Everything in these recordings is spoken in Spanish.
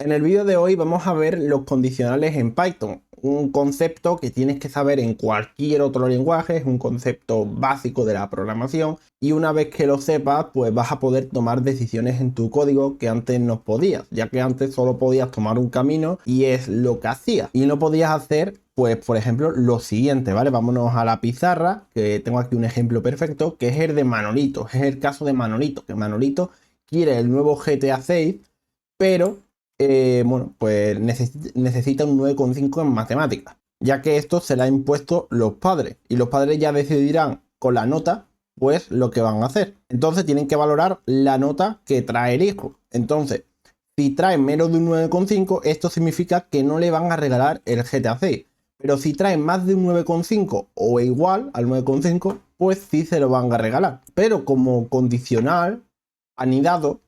En el vídeo de hoy vamos a ver los condicionales en Python, un concepto que tienes que saber en cualquier otro lenguaje, es un concepto básico de la programación y una vez que lo sepas pues vas a poder tomar decisiones en tu código que antes no podías, ya que antes solo podías tomar un camino y es lo que hacías y no podías hacer pues por ejemplo lo siguiente, ¿vale? Vámonos a la pizarra, que tengo aquí un ejemplo perfecto que es el de Manolito, es el caso de Manolito, que Manolito quiere el nuevo GTA 6 pero bueno, pues necesita un 9,5 en matemáticas, ya que esto se le ha impuesto los padres y los padres ya decidirán con la nota pues lo que van a hacer. Entonces tienen que valorar la nota que trae el hijo. Entonces, si trae menos de un 9,5, esto significa que no le van a regalar el GTA 6. Pero si trae más de un 9,5 o igual al 9,5, pues sí se lo van a regalar. Pero como condicional, anidado,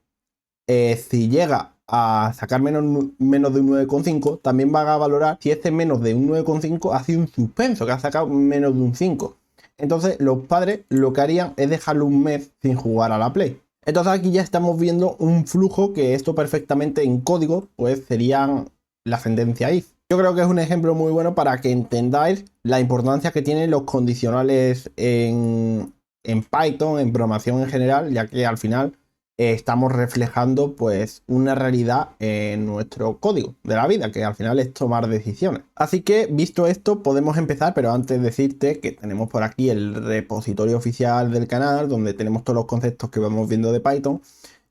si llega a sacar menos de un 9,5, también va a valorar si este menos de un 9,5 ha sido un suspenso, que ha sacado menos de un 5. Entonces los padres lo que harían es dejarlo un mes sin jugar a la Play. Entonces aquí ya estamos viendo un flujo que esto perfectamente en código pues serían la sentencia if. Yo creo que es un ejemplo muy bueno para que entendáis la importancia que tienen los condicionales en Python, en programación en general, ya que al final estamos reflejando pues una realidad en nuestro código de la vida, que al final es tomar decisiones. Así que visto esto podemos empezar, pero antes decirte que tenemos por aquí el repositorio oficial del canal donde tenemos todos los conceptos que vamos viendo de Python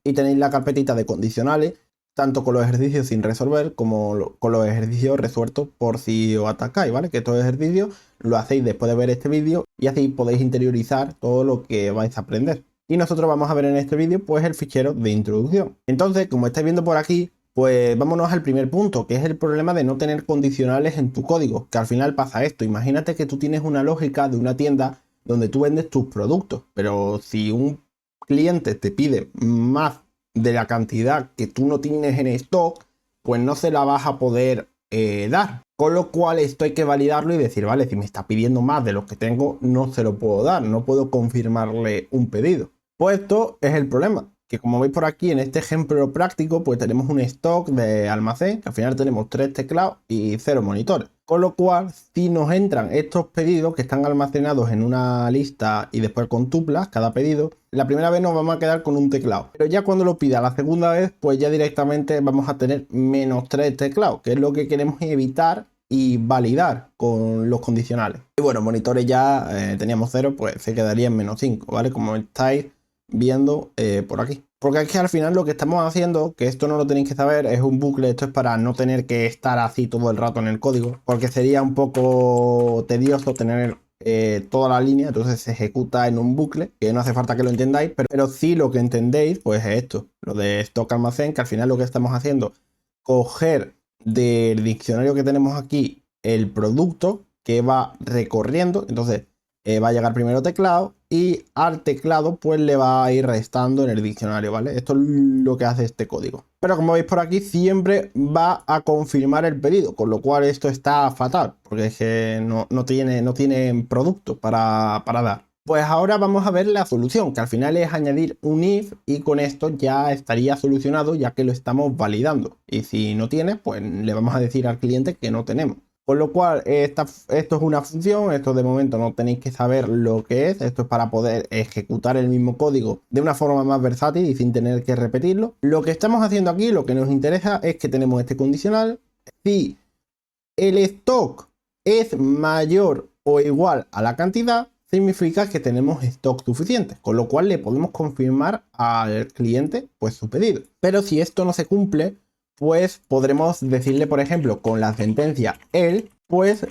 y tenéis la carpetita de condicionales, tanto con los ejercicios sin resolver como con los ejercicios resueltos por si os atacáis, ¿vale? Que estos ejercicios lo hacéis después de ver este vídeo y así podéis interiorizar todo lo que vais a aprender. Y nosotros vamos a ver en este vídeo pues el fichero de introducción. Entonces, como estáis viendo por aquí, pues vámonos al primer punto, que es el problema de no tener condicionales en tu código, que al final pasa esto. Imagínate que tú tienes una lógica de una tienda donde tú vendes tus productos, pero si un cliente te pide más de la cantidad que tú no tienes en stock, pues no se la vas a poder dar. Con lo cual esto hay que validarlo y decir, vale, si me está pidiendo más de lo que tengo, no se lo puedo dar, no puedo confirmarle un pedido. Pues esto es el problema, que como veis por aquí en este ejemplo práctico, pues tenemos un stock de almacén, que al final tenemos 3 teclados y 0 monitores. Con lo cual, si nos entran estos pedidos que están almacenados en una lista y después con tuplas, cada pedido, la primera vez nos vamos a quedar con un teclado. Pero ya cuando lo pida la segunda vez, pues ya directamente vamos a tener menos 3 teclados, que es lo que queremos evitar y validar con los condicionales. Y bueno, monitores ya teníamos 0, pues se quedaría en menos 5, ¿vale? Como estáis viendo por aquí. Porque es que al final lo que estamos haciendo, que esto no lo tenéis que saber, es un bucle. Esto es para no tener que estar así todo el rato en el código, porque sería un poco tedioso tener toda la línea, entonces se ejecuta en un bucle, que no hace falta que lo entendáis, pero sí lo que entendéis, pues es esto, lo de stock almacén, que al final lo que estamos haciendo, coger del diccionario que tenemos aquí el producto que va recorriendo, entonces va a llegar primero teclado y al teclado pues le va a ir restando en el diccionario, ¿vale? Esto es lo que hace este código. Pero como veis por aquí siempre va a confirmar el pedido, con lo cual esto está fatal, porque es que no tiene producto para dar. Pues ahora vamos a ver la solución, que al final es añadir un if y con esto ya estaría solucionado ya que lo estamos validando. Y si no tiene, pues le vamos a decir al cliente que no tenemos. Con lo cual, esto es una función, esto de momento no tenéis que saber lo que es, esto es para poder ejecutar el mismo código de una forma más versátil y sin tener que repetirlo. Lo que estamos haciendo aquí, lo que nos interesa es que tenemos este condicional. Si el stock es mayor o igual a la cantidad, significa que tenemos stock suficiente, con lo cual le podemos confirmar al cliente pues su pedido. Pero si esto no se cumple, pues podremos decirle, por ejemplo, con la sentencia el, pues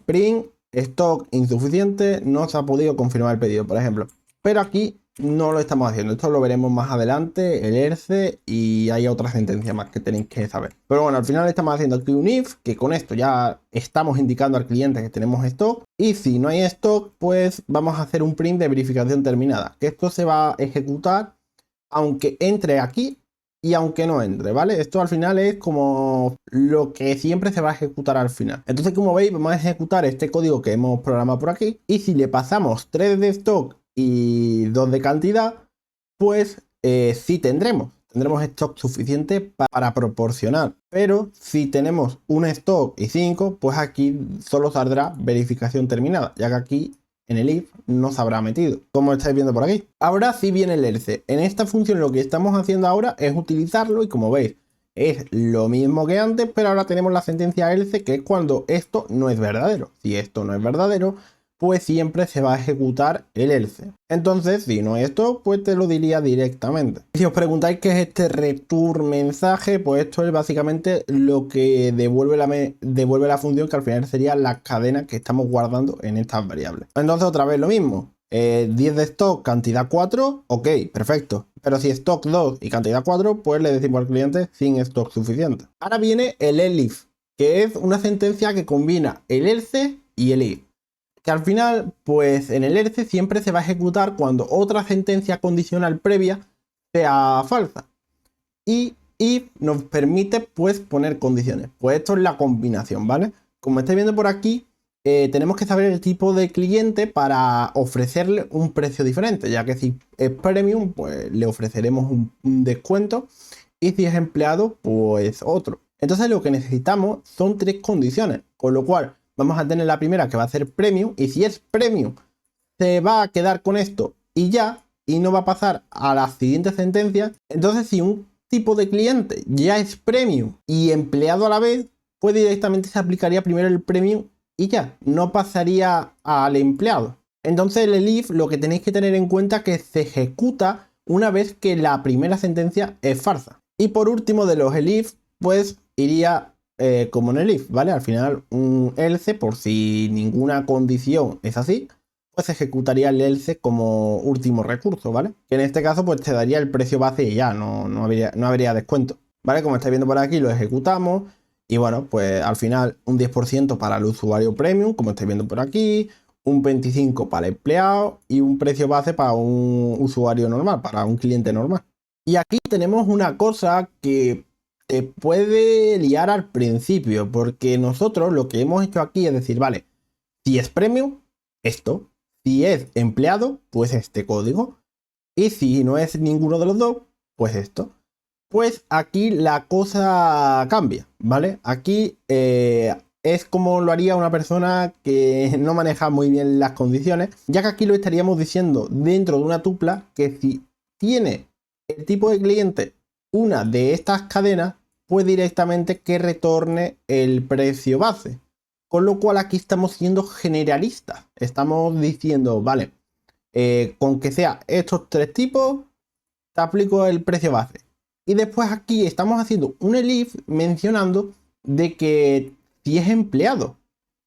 print stock insuficiente, no se ha podido confirmar el pedido, por ejemplo. Pero aquí no lo estamos haciendo, esto lo veremos más adelante, el ERCE, y hay otra sentencia más que tenéis que saber. Pero bueno, al final estamos haciendo aquí un if, que con esto ya estamos indicando al cliente que tenemos stock, y si no hay stock, pues vamos a hacer un print de verificación terminada, que esto se va a ejecutar aunque entre aquí y aunque no entre, ¿vale? Esto al final es como lo que siempre se va a ejecutar al final. Entonces, como veis, vamos a ejecutar este código que hemos programado por aquí. Y si le pasamos 3 de stock y 2 de cantidad, pues sí tendremos. tendremos stock suficiente para proporcionar. Pero si tenemos un stock y 5, pues aquí solo saldrá verificación terminada, ya que aquí en el if no se habrá metido, como estáis viendo por aquí. Ahora sí viene el else. En esta función lo que estamos haciendo ahora es utilizarlo y como veis es lo mismo que antes, pero ahora tenemos la sentencia else, que es cuando esto no es verdadero. Si esto no es verdadero, pues siempre se va a ejecutar el else. Entonces, si no es esto, pues te lo diría directamente. Si os preguntáis qué es este return mensaje, pues esto es básicamente lo que devuelve la función, que al final sería la cadena que estamos guardando en estas variables. Entonces, otra vez lo mismo. 10 de stock, cantidad 4, ok, perfecto. Pero si stock 2 y cantidad 4, pues le decimos al cliente sin stock suficiente. Ahora viene el elif, que es una sentencia que combina el else y el if. Que al final, pues en el else siempre se va a ejecutar cuando otra sentencia condicional previa sea falsa. Y if nos permite pues poner condiciones. Pues esto es la combinación, ¿vale? Como estáis viendo por aquí, tenemos que saber el tipo de cliente para ofrecerle un precio diferente, ya que si es premium, pues le ofreceremos un descuento, y si es empleado, pues otro. Entonces lo que necesitamos son 3 condiciones, con lo cual vamos a tener la primera, que va a ser premium, y si es premium se va a quedar con esto y ya, y no va a pasar a la siguiente sentencia. Entonces si un tipo de cliente ya es premium y empleado a la vez, pues directamente se aplicaría primero el premium y ya, no pasaría al empleado. Entonces el if lo que tenéis que tener en cuenta es que se ejecuta una vez que la primera sentencia es falsa. Y por último de los elif, pues iría como en el if, ¿vale? Al final un else, por si ninguna condición es así, pues ejecutaría el else como último recurso, ¿vale? Que en este caso pues te daría el precio base y ya, no habría descuento, ¿vale? Como estáis viendo por aquí, lo ejecutamos. Y bueno, pues al final un 10% para el usuario premium, como estáis viendo por aquí, un 25% para el empleado y un precio base para un usuario normal, para un cliente normal. Y aquí tenemos una cosa que te puede liar al principio, porque nosotros lo que hemos hecho aquí es decir, vale, si es premium, esto, si es empleado, pues este código, y si no es ninguno de los dos, pues esto. Pues aquí la cosa cambia, ¿vale? Aquí es como lo haría una persona que no maneja muy bien las condiciones, ya que aquí lo estaríamos diciendo dentro de una tupla que si tiene el tipo de cliente una de estas cadenas, pues directamente que retorne el precio base. Con lo cual aquí estamos siendo generalistas. Estamos diciendo, vale, con que sea estos 3 tipos, te aplico el precio base. Y después aquí estamos haciendo un elif mencionando de que si es empleado,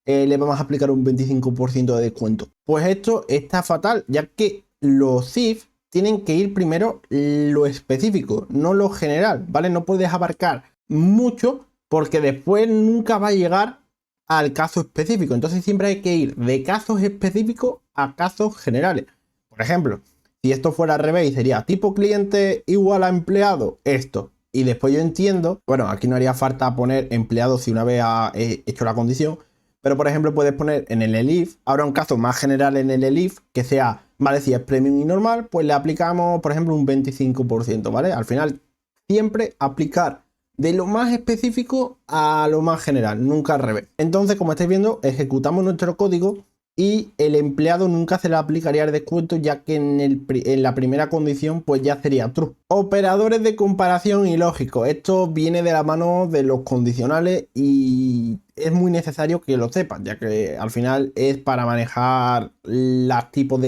le vamos a aplicar un 25% de descuento. Pues esto está fatal, ya que los if tienen que ir primero lo específico, no lo general, ¿vale? No puedes abarcar mucho porque después nunca va a llegar al caso específico. Entonces siempre hay que ir de casos específicos a casos generales. Por ejemplo, si esto fuera al revés, sería tipo cliente igual a empleado, esto. Y después yo entiendo, bueno, aquí no haría falta poner empleado si una vez ha hecho la condición, pero por ejemplo puedes poner en el elif, ahora un caso más general en el elif, que sea, vale, si es premium y normal, pues le aplicamos, por ejemplo, un 25%, ¿vale? Al final, siempre aplicar de lo más específico a lo más general, nunca al revés. Entonces, como estáis viendo, ejecutamos nuestro código y el empleado nunca se le aplicaría el descuento, ya que en la primera condición pues ya sería true. Operadores de comparación y lógico. Esto viene de la mano de los condicionales y es muy necesario que lo sepas, ya que al final es para manejar los tipos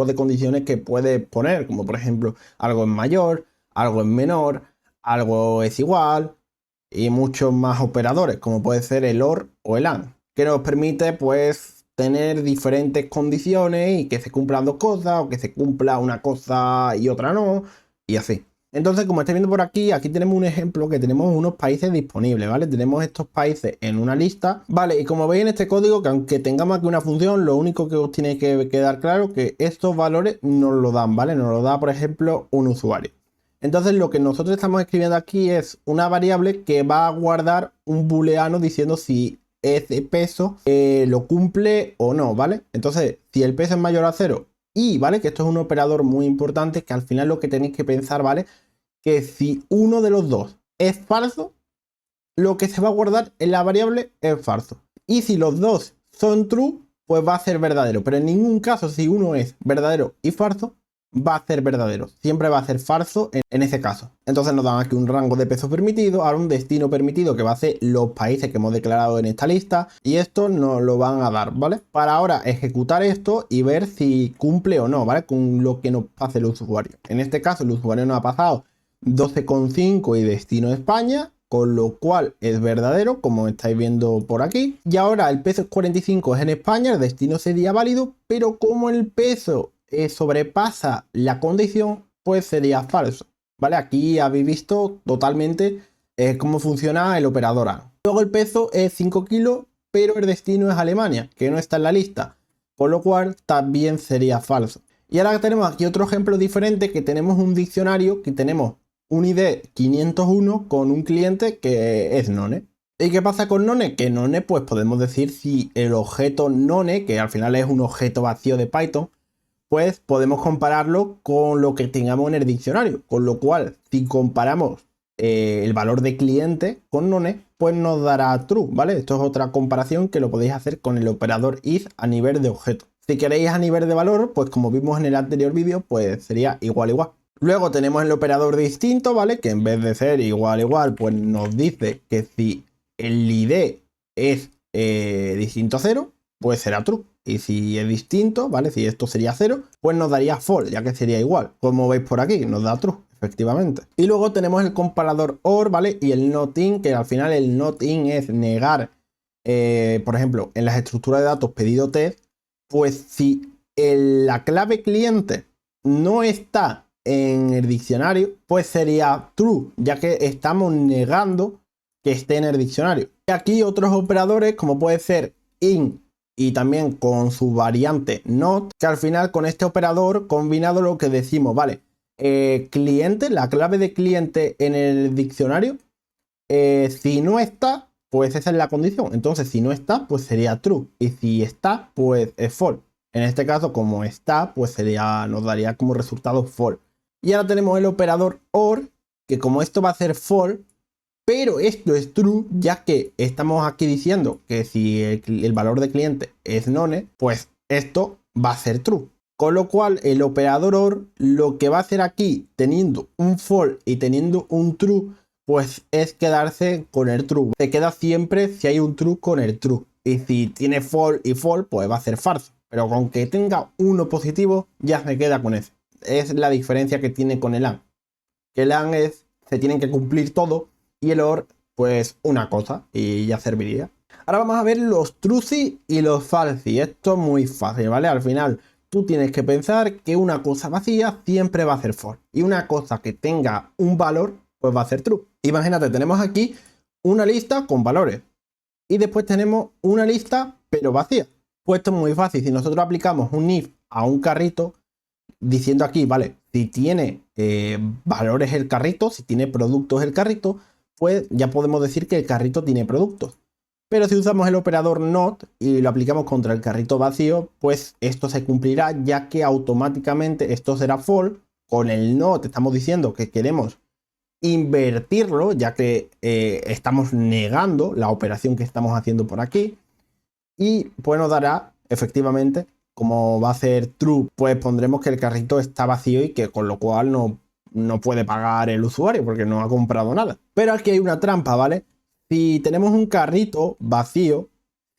de condiciones que puedes poner, como por ejemplo algo es mayor, algo es menor, algo es igual y muchos más operadores, como puede ser el OR o el AND, que nos permite pues tener diferentes condiciones y que se cumplan 2 cosas o que se cumpla una cosa y otra no, y así. Entonces, como estáis viendo por aquí, aquí tenemos un ejemplo que tenemos unos países disponibles, ¿vale? Tenemos estos países en una lista, ¿vale? Y como veis en este código, que aunque tengamos aquí una función, lo único que os tiene que quedar claro es que estos valores nos lo dan, ¿vale? Nos lo da, por ejemplo, un usuario. Entonces, lo que nosotros estamos escribiendo aquí es una variable que va a guardar un booleano diciendo si ese peso lo cumple o no, ¿vale? Entonces, si el peso es mayor a 0 y, ¿vale? Que esto es un operador muy importante que al final lo que tenéis que pensar, ¿vale? que si uno de los dos es falso, lo que se va a guardar en la variable es falso. Y si los dos son true, pues va a ser verdadero. Pero en ningún caso, si uno es verdadero y falso, va a ser verdadero. Siempre va a ser falso en ese caso. Entonces nos dan aquí un rango de peso permitido, ahora un destino permitido que va a ser los países que hemos declarado en esta lista. Y esto nos lo van a dar, ¿vale? Para ahora ejecutar esto y ver si cumple o no, ¿vale? Con lo que nos pase el usuario. En este caso el usuario nos ha pasado 12,5 y destino España, con lo cual es verdadero, como estáis viendo por aquí. Y ahora el peso 45 es en España, el destino sería válido, pero como el peso sobrepasa la condición, pues sería falso, ¿vale? Aquí habéis visto totalmente cómo funciona el operador AND. Luego el peso es 5 kilos, pero el destino es Alemania, que no está en la lista, con lo cual también sería falso. Y ahora tenemos aquí otro ejemplo diferente, que tenemos un diccionario, que tenemos un ID 501 con un cliente que es none. ¿Y qué pasa con none? Que none, pues podemos decir si el objeto none, que al final es un objeto vacío de Python, pues podemos compararlo con lo que tengamos en el diccionario. Con lo cual, si comparamos el valor de cliente con none, pues nos dará true, ¿vale? Esto es otra comparación que lo podéis hacer con el operador if a nivel de objeto. Si queréis a nivel de valor, pues como vimos en el anterior vídeo, pues sería igual igual. Luego tenemos el operador distinto, ¿vale? Que en vez de ser igual, pues nos dice que si el ID es distinto a 0, pues será true. Y si es distinto, ¿vale? Si esto sería 0, pues nos daría false, ya que sería igual. Como veis por aquí, nos da true, efectivamente. Y luego tenemos el comparador OR, ¿vale? Y el NOT-IN, que al final el NOT-IN es negar, por ejemplo, en las estructuras de datos pedido test, pues si la clave cliente no está en el diccionario, pues sería true, ya que estamos negando que esté en el diccionario. Y aquí otros operadores, como puede ser in y también con su variante not, que al final con este operador combinado lo que decimos, vale, cliente, la clave de cliente en el diccionario, si no está, pues esa es la condición. Entonces si no está, pues sería true, y si está, pues es false. En este caso, como está, pues nos daría como resultado false. Y ahora tenemos el operador OR, que como esto va a ser false, pero esto es true, ya que estamos aquí diciendo que si el valor de cliente es none, pues esto va a ser true. Con lo cual el operador OR lo que va a hacer aquí, teniendo un false y teniendo un true, pues es quedarse con el true. Se queda siempre si hay un true con el true. Y si tiene false y false, pues va a ser falso. Pero con que tenga uno positivo, ya se queda con ese. Es la diferencia que tiene con el AND. Que el AND se tienen que cumplir todo y el OR pues una cosa y ya serviría. Ahora vamos a ver los truci y los falsi. Esto es muy fácil, ¿vale? Al final tú tienes que pensar que una cosa vacía siempre va a ser false y una cosa que tenga un valor pues va a ser true. Imagínate, tenemos aquí una lista con valores y después tenemos una lista pero vacía. Pues esto es muy fácil. Si nosotros aplicamos un if a un carrito, diciendo aquí, vale, si tiene valores el carrito, si tiene productos el carrito, pues ya podemos decir que el carrito tiene productos. Pero si usamos el operador not y lo aplicamos contra el carrito vacío, pues esto se cumplirá, ya que automáticamente esto será false. Con el not estamos diciendo que queremos invertirlo, ya que estamos negando la operación que estamos haciendo por aquí. Y pues nos dará efectivamente, como va a ser true, pues pondremos que el carrito está vacío y que con lo cual no puede pagar el usuario porque no ha comprado nada. Pero aquí hay una trampa, ¿vale? Si tenemos un carrito vacío,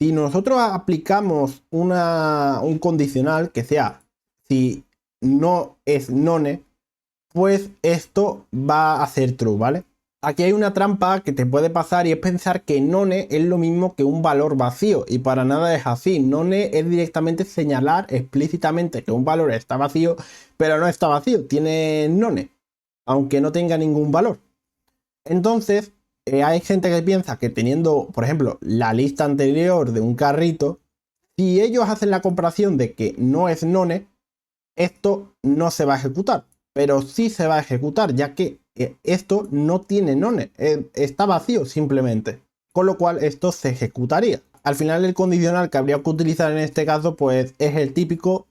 si nosotros aplicamos un condicional que sea si no es none, pues esto va a ser true, ¿vale? Aquí hay una trampa que te puede pasar y es pensar que none es lo mismo que un valor vacío y para nada es así. None es directamente señalar explícitamente que un valor está vacío, pero no está vacío, tiene none, aunque no tenga ningún valor. Entonces, hay gente que piensa que teniendo, por ejemplo, la lista anterior de un carrito, si ellos hacen la comparación de que no es none, esto no se va a ejecutar, pero sí se va a ejecutar, ya que esto no tiene none, está vacío simplemente, con lo cual esto se ejecutaría. Al final el condicional que habría que utilizar en este caso pues es el típico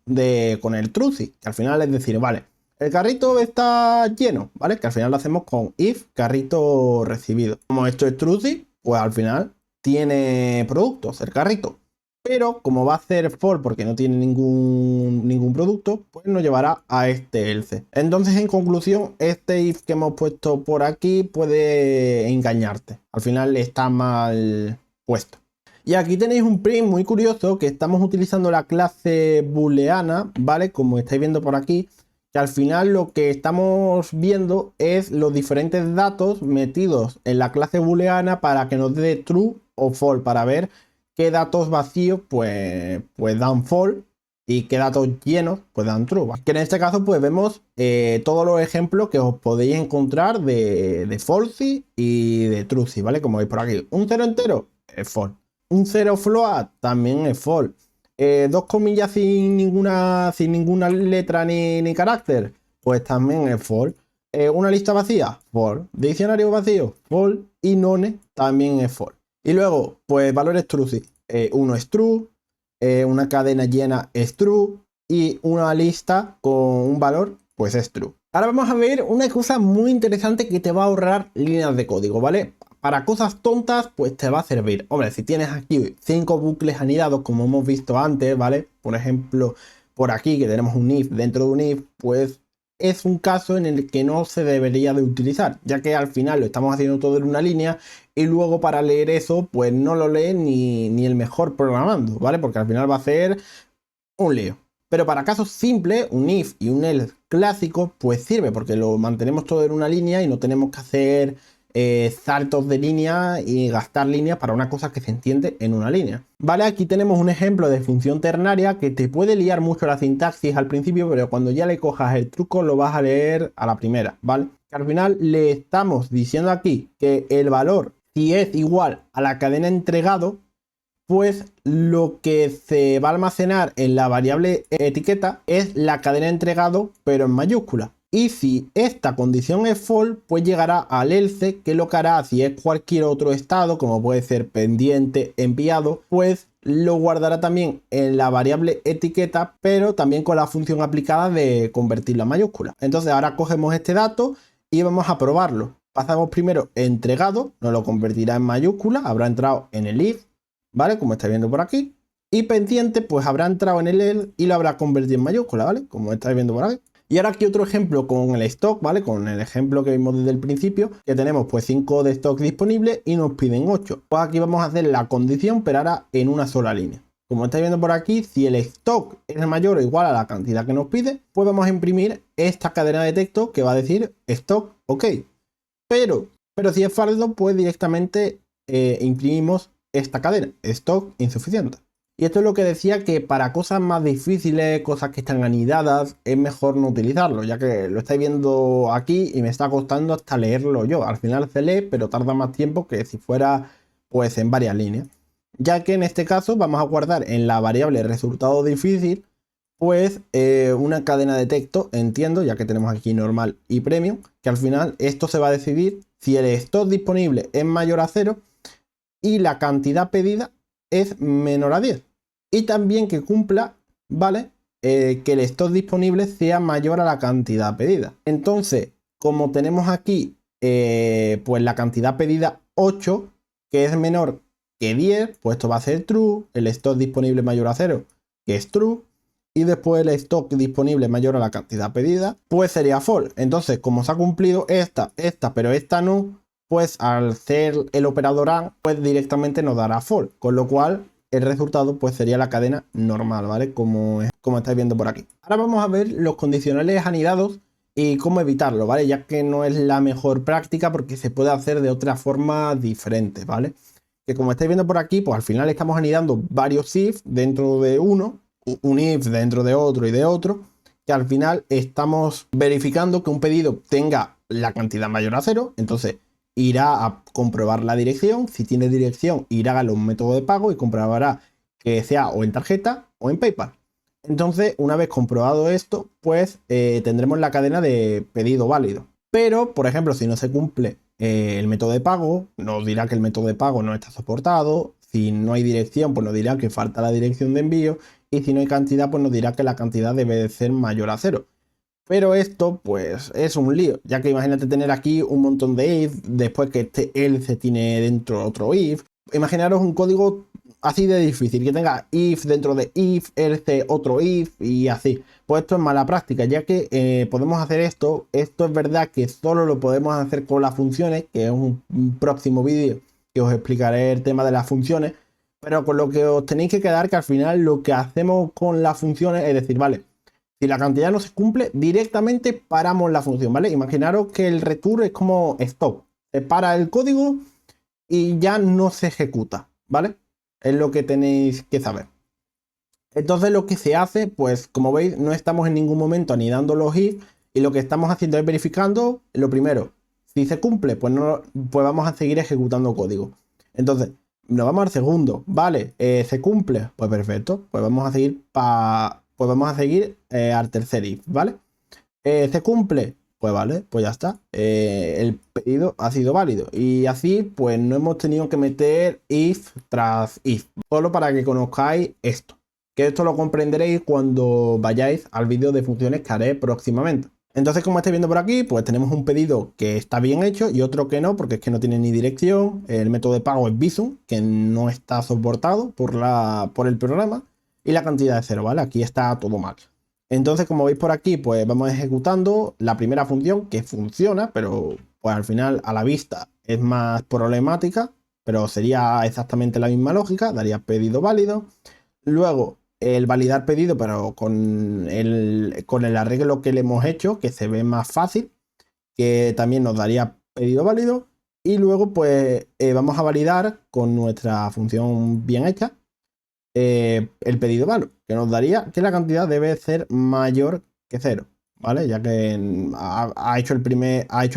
con el truci, que al final es decir, vale, El carrito está lleno, ¿vale? Que al final lo hacemos con if carrito recibido. Como esto es true, pues al final tiene productos el carrito. Pero como va a ser for porque no tiene ningún producto, pues nos llevará a este else. Entonces, en conclusión, este if que hemos puesto por aquí puede engañarte. Al final está mal puesto. Y aquí tenéis un print muy curioso que estamos utilizando la clase booleana, ¿vale? Como estáis viendo por aquí, que al final lo que estamos viendo es los diferentes datos metidos en la clase booleana para que nos dé true o false, para ver qué datos vacíos pues dan false y qué datos llenos pues dan true. Que en este caso pues vemos todos los ejemplos que os podéis encontrar de false y de true, ¿vale? Como veis por aquí, un cero entero es false. Un cero float también es false. Dos comillas sin ninguna letra ni carácter, pues también es false. Una lista vacía, false. Diccionario vacío, false. Y none también es false. Y luego, pues valores true. Uno es true, una cadena llena es true y una lista con un valor, pues es true. Ahora vamos a ver una cosa muy interesante que te va a ahorrar líneas de código, ¿vale? Para cosas tontas, pues te va a servir. Hombre, si tienes aquí 5 bucles anidados, como hemos visto antes, ¿vale? Por ejemplo, por aquí que tenemos un if dentro de un if, pues es un caso en el que no se debería de utilizar, ya que al final lo estamos haciendo todo en una línea y luego para leer eso, pues no lo lee ni el mejor programando, ¿vale? Porque al final va a ser un lío. Pero para casos simples, un if y un else clásico, pues sirve porque lo mantenemos todo en una línea y no tenemos que hacer saltos de línea y gastar líneas para una cosa que se entiende en una línea. Vale, aquí tenemos un ejemplo de función ternaria que te puede liar mucho la sintaxis al principio, pero cuando ya le cojas el truco lo vas a leer a la primera, ¿vale? Que al final le estamos diciendo aquí que el valor, si es igual a la cadena entregado, pues lo que se va a almacenar en la variable etiqueta es la cadena entregado, pero en mayúscula. Y si esta condición es false, pues llegará al else, que lo que hará si es cualquier otro estado, como puede ser pendiente, enviado, pues lo guardará también en la variable etiqueta, pero también con la función aplicada de convertirla a mayúscula. Entonces ahora cogemos este dato y vamos a probarlo. Pasamos primero entregado, nos lo convertirá en mayúscula, habrá entrado en el if, ¿vale? Como estáis viendo por aquí. Y pendiente, pues habrá entrado en el else y lo habrá convertido en mayúscula, ¿vale? Como estáis viendo por aquí. Y ahora aquí otro ejemplo con el stock, ¿vale? Con el ejemplo que vimos desde el principio, que tenemos pues 5 de stock disponibles y nos piden 8. Pues aquí vamos a hacer la condición, pero ahora en una sola línea. Como estáis viendo por aquí, si el stock es mayor o igual a la cantidad que nos pide, pues vamos a imprimir esta cadena de texto que va a decir stock ok. Pero si es falso, pues directamente imprimimos esta cadena, stock insuficiente. Y esto es lo que decía, que para cosas más difíciles, cosas que están anidadas, es mejor no utilizarlo, ya que lo estáis viendo aquí y me está costando hasta leerlo yo. Al final se lee, pero tarda más tiempo que si fuera pues en varias líneas. Ya que en este caso vamos a guardar en la variable resultado difícil, pues una cadena de texto, entiendo, ya que tenemos aquí normal y premium, que al final esto se va a decidir si el stock disponible es mayor a 0 y la cantidad pedida es menor a 10. Y también que cumpla, ¿vale? Que el stock disponible sea mayor a la cantidad pedida. Entonces, como tenemos aquí, pues la cantidad pedida 8, que es menor que 10, pues esto va a ser true. El stock disponible mayor a 0, que es true. Y después el stock disponible mayor a la cantidad pedida, pues sería false. Entonces, como se ha cumplido esta, pero esta no, pues al ser el operador AND, pues directamente nos dará false. Con lo cual, el resultado pues sería la cadena normal, ¿vale? Como estáis viendo por aquí. Ahora vamos a ver los condicionales anidados y cómo evitarlo, ¿vale? Ya que no es la mejor práctica porque se puede hacer de otra forma diferente, ¿vale? Que como estáis viendo por aquí, pues al final estamos anidando varios if dentro de uno, un if dentro de otro y de otro, que al final estamos verificando que un pedido tenga la cantidad mayor a 0, entonces irá a comprobar la dirección. Si tiene dirección, irá a los métodos de pago y comprobará que sea o en tarjeta o en PayPal. Entonces, una vez comprobado esto, pues tendremos la cadena de pedido válido. Pero, por ejemplo, si no se cumple el método de pago, nos dirá que el método de pago no está soportado. Si no hay dirección, pues nos dirá que falta la dirección de envío. Y si no hay cantidad, pues nos dirá que la cantidad debe de ser mayor a 0. Pero esto pues es un lío, ya que imagínate tener aquí un montón de if, después que este else tiene dentro otro if. Imaginaros un código así de difícil, que tenga if dentro de if, else otro if y así. Pues esto es mala práctica, ya que podemos hacer esto. Esto es verdad que solo lo podemos hacer con las funciones, que es un próximo vídeo que os explicaré el tema de las funciones. Pero con lo que os tenéis que quedar, que al final lo que hacemos con las funciones es decir, vale, si la cantidad no se cumple, directamente paramos la función, ¿vale? Imaginaros que el return es como stop. Se para el código y ya no se ejecuta, ¿vale? Es lo que tenéis que saber. Entonces lo que se hace, pues como veis, no estamos en ningún momento anidando los if y lo que estamos haciendo es verificando lo primero. Si se cumple, pues, no, pues vamos a seguir ejecutando código. Entonces, nos vamos al segundo, ¿vale? ¿Se cumple? Pues perfecto, pues vamos a seguir al tercer if, ¿vale? ¿Se cumple? Pues vale, pues ya está. El pedido ha sido válido. Y así, pues no hemos tenido que meter if tras if. Solo para que conozcáis esto. Que esto lo comprenderéis cuando vayáis al vídeo de funciones que haré próximamente. Entonces, como estáis viendo por aquí, pues tenemos un pedido que está bien hecho y otro que no, porque es que no tiene ni dirección. El método de pago es Bizum, que no está soportado por el programa. Y la cantidad es cero, ¿vale? Aquí está todo mal. Entonces, como veis por aquí, pues vamos ejecutando la primera función que funciona, pero pues al final a la vista es más problemática, pero sería exactamente la misma lógica, daría pedido válido. Luego, el validar pedido, pero con el arreglo que le hemos hecho, que se ve más fácil, que también nos daría pedido válido. Y luego, pues vamos a validar con nuestra función bien hecha el pedido válido, que nos daría que la cantidad debe ser mayor que cero, ¿vale? Ya que ha hecho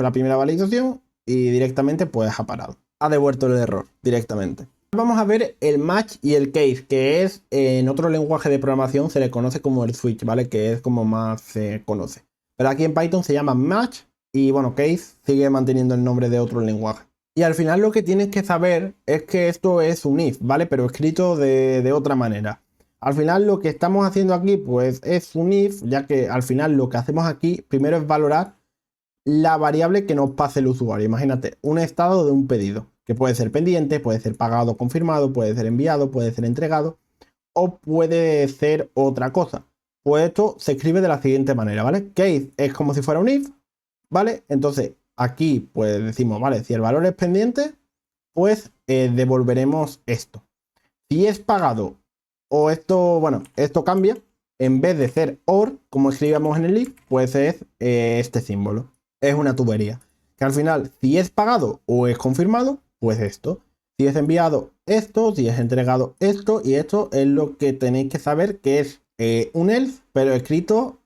la primera validación y directamente pues ha parado. Ha devuelto el error directamente. Vamos a ver el match y el case, que es en otro lenguaje de programación se le conoce como el switch, ¿vale? Que es como más se conoce. Pero aquí en Python se llama match y bueno, case sigue manteniendo el nombre de otro lenguaje. Y al final lo que tienes que saber es que esto es un if, ¿vale? Pero escrito de otra manera. Al final lo que estamos haciendo aquí pues es un if, ya que al final lo que hacemos aquí primero es valorar la variable que nos pase el usuario. Imagínate, un estado de un pedido, que puede ser pendiente, puede ser pagado, confirmado, puede ser enviado, puede ser entregado o puede ser otra cosa. Pues esto se escribe de la siguiente manera, ¿vale? Case es como si fuera un if, ¿vale? Entonces aquí pues decimos, vale, si el valor es pendiente, pues devolveremos esto. Si es pagado o esto, bueno, esto cambia, en vez de ser OR, como escribíamos en el if, pues es este símbolo. Es una tubería. Que al final, si es pagado o es confirmado, pues esto. Si es enviado, esto. Si es entregado, esto. Y esto es lo que tenéis que saber, que es un else, pero escrito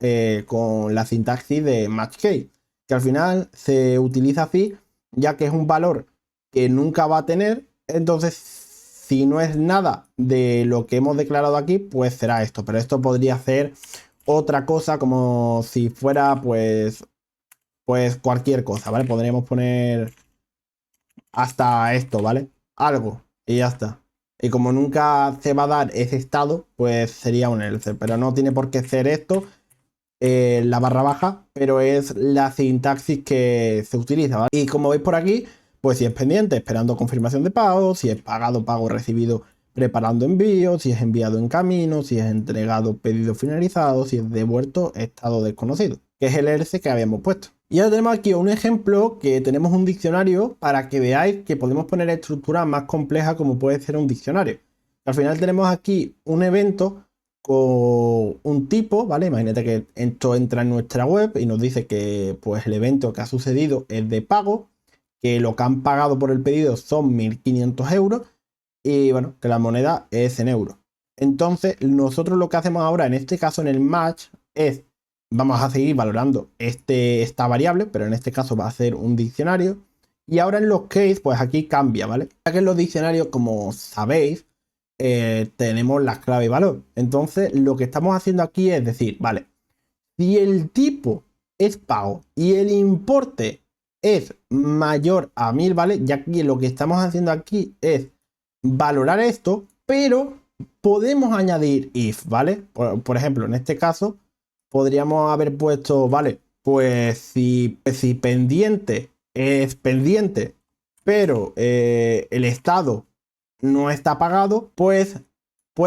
con la sintaxis de match case. Que al final se utiliza así, ya que es un valor que nunca va a tener. Entonces, si no es nada de lo que hemos declarado aquí, pues será esto. Pero esto podría ser otra cosa, como si fuera pues cualquier cosa, ¿vale? Podríamos poner hasta esto, ¿vale? Algo y ya está. Y como nunca se va a dar ese estado, pues sería un else. Pero no tiene por qué ser esto, la barra baja, pero es la sintaxis que se utiliza, ¿vale? Y como veis por aquí, pues si es pendiente, esperando confirmación de pago, si es pagado, pago recibido, preparando envío, si es enviado en camino, si es entregado, pedido finalizado, si es devuelto, estado desconocido, que es el else que habíamos puesto. Y ahora tenemos aquí un ejemplo que tenemos un diccionario para que veáis que podemos poner estructuras más complejas como puede ser un diccionario. Al final tenemos aquí un evento con un tipo, ¿vale? Imagínate que esto entra en nuestra web y nos dice que pues el evento que ha sucedido es de pago, que lo que han pagado por el pedido son 1.500 euros y bueno, que la moneda es en euros. Entonces nosotros lo que hacemos ahora, en este caso en el match, es vamos a seguir valorando esta variable, pero en este caso va a ser un diccionario. Y ahora en los case, pues aquí cambia, ¿vale? Ya que en los diccionarios, como sabéis, tenemos las clave y valor. Entonces, lo que estamos haciendo aquí es decir, vale, si el tipo es pago y el importe es mayor a 1000, ¿vale? Ya que lo que estamos haciendo aquí es valorar esto, pero podemos añadir if, ¿vale? Por ejemplo, en este caso, podríamos haber puesto, vale, pues si pendiente es pendiente, pero el estado no está pagado, pues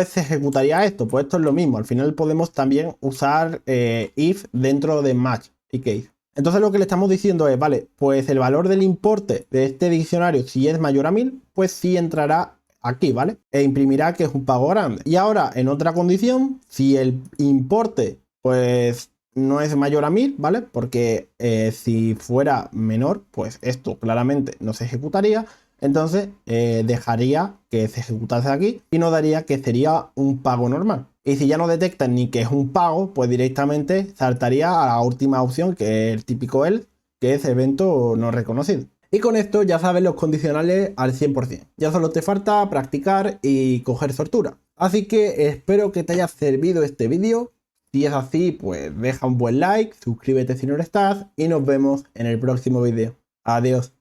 se ejecutaría esto. Pues esto es lo mismo. Al final podemos también usar if dentro de match y case. Entonces lo que le estamos diciendo es, vale, pues el valor del importe de este diccionario, si es mayor a 1000, pues sí entrará aquí, ¿vale? E imprimirá que es un pago grande. Y ahora, en otra condición, si el importe, pues no es mayor a 1000, ¿vale? Porque si fuera menor, pues esto claramente no se ejecutaría. Entonces dejaría que se ejecutase aquí y nos daría que sería un pago normal. Y si ya no detectan ni que es un pago, pues directamente saltaría a la última opción, que es el típico else, que es evento no reconocido. Y con esto ya sabes los condicionales al 100%. Ya solo te falta practicar y coger soltura. Así que espero que te haya servido este vídeo. Si es así, pues deja un buen like, suscríbete si no lo estás y nos vemos en el próximo vídeo. Adiós.